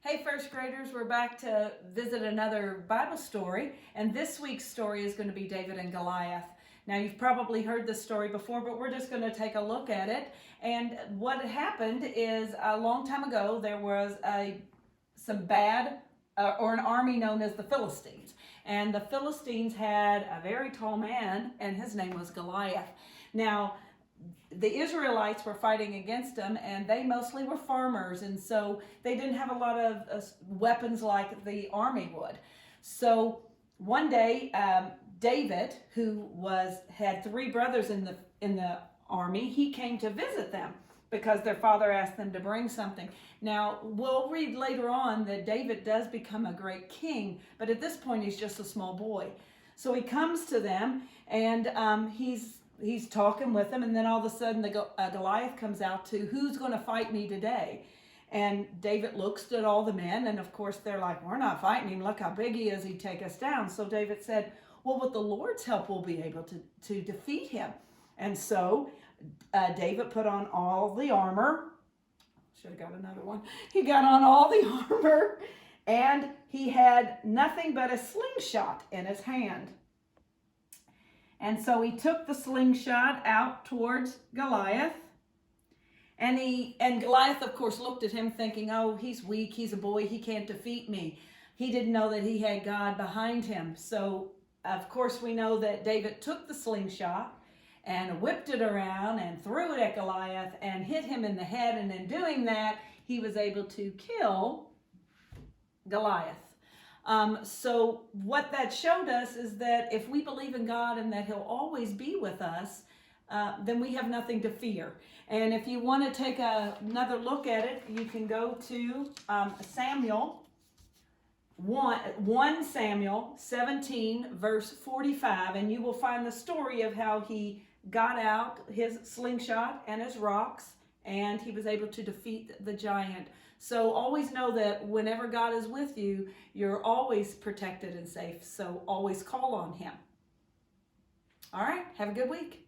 Hey, first graders, we're back to visit another Bible story, and this week's story is going to be David and Goliath. Now, you've probably heard this story before, but we're just going to take a look at it. And what happened is a long time ago, there was some bad, or an army known as the Philistines. And the Philistines had a very tall man, and his name was Goliath. Now, the Israelites were fighting against them, and they mostly were farmers, and so they didn't have a lot of weapons like the army would. So one day, David, who had three brothers in the army, he came to visit them because their father asked them to bring something. Now, we'll read later on that David does become a great king, but at this point he's just a small boy. So he comes to them, and he's talking with them, and then all of a sudden Goliath comes out to, who's going to fight me today? And David looks at all the men, and of course they're like, we're not fighting him. Look how big he is. He'd take us down. So David said, well, with the Lord's help, we'll be able to defeat him. And so David put on all the armor. Should have got another one. He got on all the armor, and he had nothing but a slingshot in his hand. And so he took the slingshot out towards Goliath. And Goliath, of course, looked at him thinking, oh, he's weak, he's a boy, he can't defeat me. He didn't know that he had God behind him. So, of course, we know that David took the slingshot and whipped it around and threw it at Goliath and hit him in the head. And in doing that, he was able to kill Goliath. So what that showed us is that if we believe in God and that He'll always be with us, then we have nothing to fear. And if you want to take another look at it, you can go to Samuel 1 Samuel 17, verse 45, and you will find the story of how he got out his slingshot and his rocks, and he was able to defeat the giant. So always know that whenever God is with you, you're always protected and safe. So always call on Him. All right, have a good week.